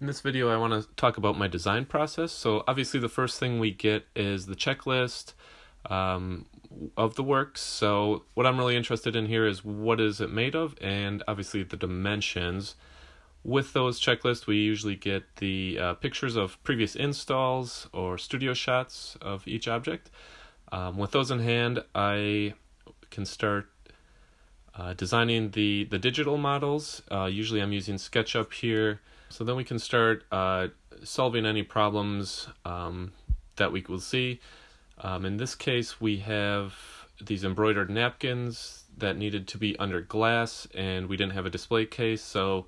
In this video, I want to talk about my design process. So obviously the first thing we get is the checklist um, of the works. So what I'm really interested in here is what is it made of, and obviously the dimensions. With those checklists, we usually get the pictures of previous installs or studio shots of each object. With those in hand, I can start designing the digital models. Usually I'm using SketchUp here. So then we can start solving any problems that we will see. In this case, we have these embroidered napkins that needed to be under glass, and we didn't have a display case, so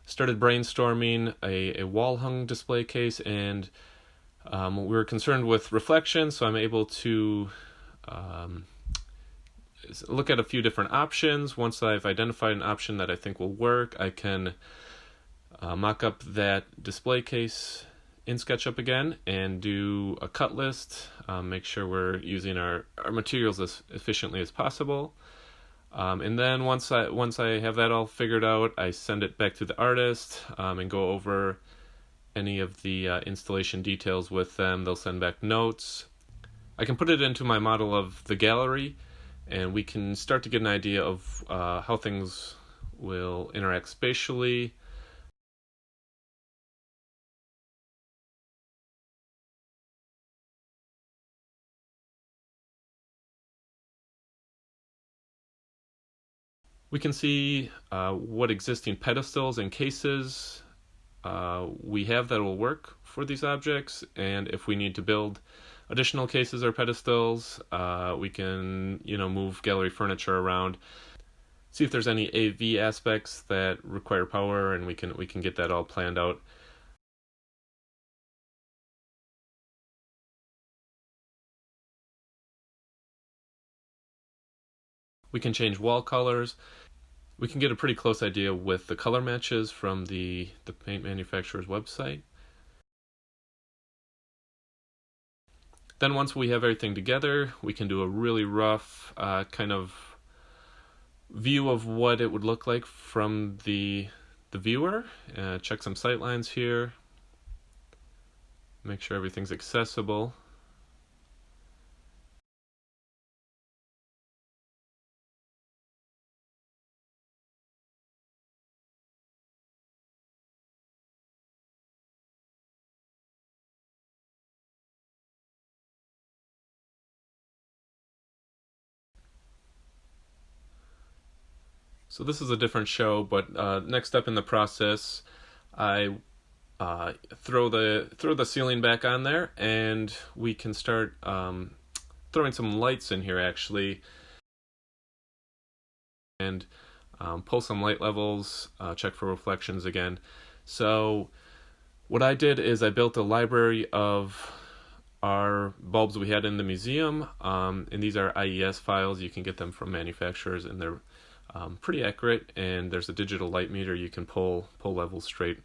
started brainstorming a wall-hung display case, and we were concerned with reflection, so I'm able to look at a few different options. Once I've identified an option that I think will work, I can mock up that display case in SketchUp again and do a cut list, make sure we're using our materials as efficiently as possible. And then once I have that all figured out, I send it back to the artist and go over any of the installation details with them. They'll send back notes. I can put it into my model of the gallery, and we can start to get an idea of how things will interact spatially. We can see what existing pedestals and cases we have that will work for these objects, and if we need to build additional cases or pedestals, we can move gallery furniture around, see if there's any AV aspects that require power, and we can get that all planned out. We can change wall colors. We can get a pretty close idea with the color matches from the paint manufacturer's website. Then once we have everything together, we can do a really rough kind of view of what it would look like from the viewer. Check some sightlines here. Make sure everything's accessible. So this is a different show, but next step in the process, I throw the ceiling back on there, and we can start throwing some lights in here actually, and pull some light levels, check for reflections again. So what I did is I built a library of our bulbs we had in the museum, and these are IES files. You can get them from manufacturers, and they're pretty accurate, and there's a digital light meter. You can pull levels straight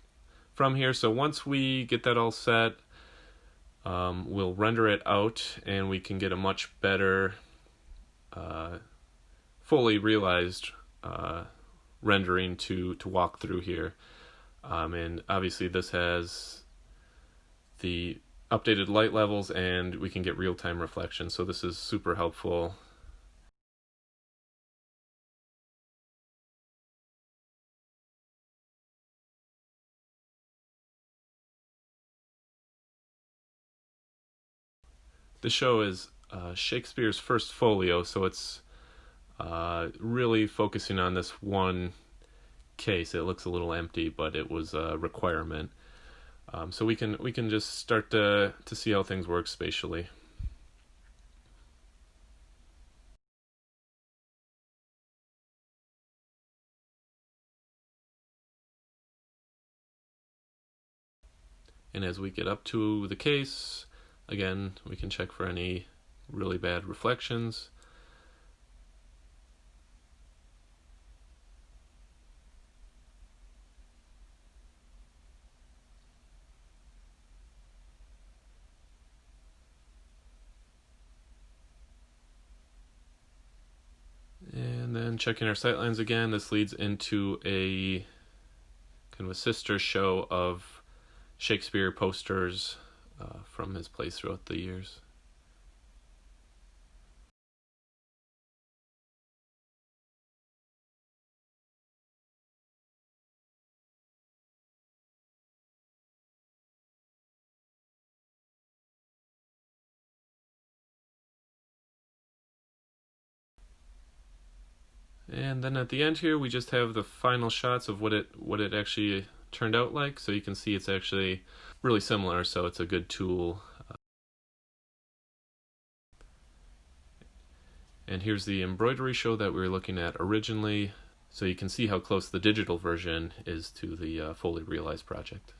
from here. So once we get that all set, we'll render it out, and we can get a much better fully realized rendering to walk through here. And obviously this has the updated light levels, and we can get real-time reflection, so this is super helpful. The show is Shakespeare's first folio, so it's really focusing on this one case. It looks a little empty, but it was a requirement. So we can just start to see how things work spatially. And as we get up to the case, again, we can check for any really bad reflections. And then checking our sightlines again, this leads into a kind of a sister show of Shakespeare posters from his plays throughout the years. And then at the end here, we just have the final shots of what it actually turned out like. So you can see it's actually really similar. So it's a good tool. And here's the embroidery show that we were looking at originally. So you can see how close the digital version is to the fully realized project.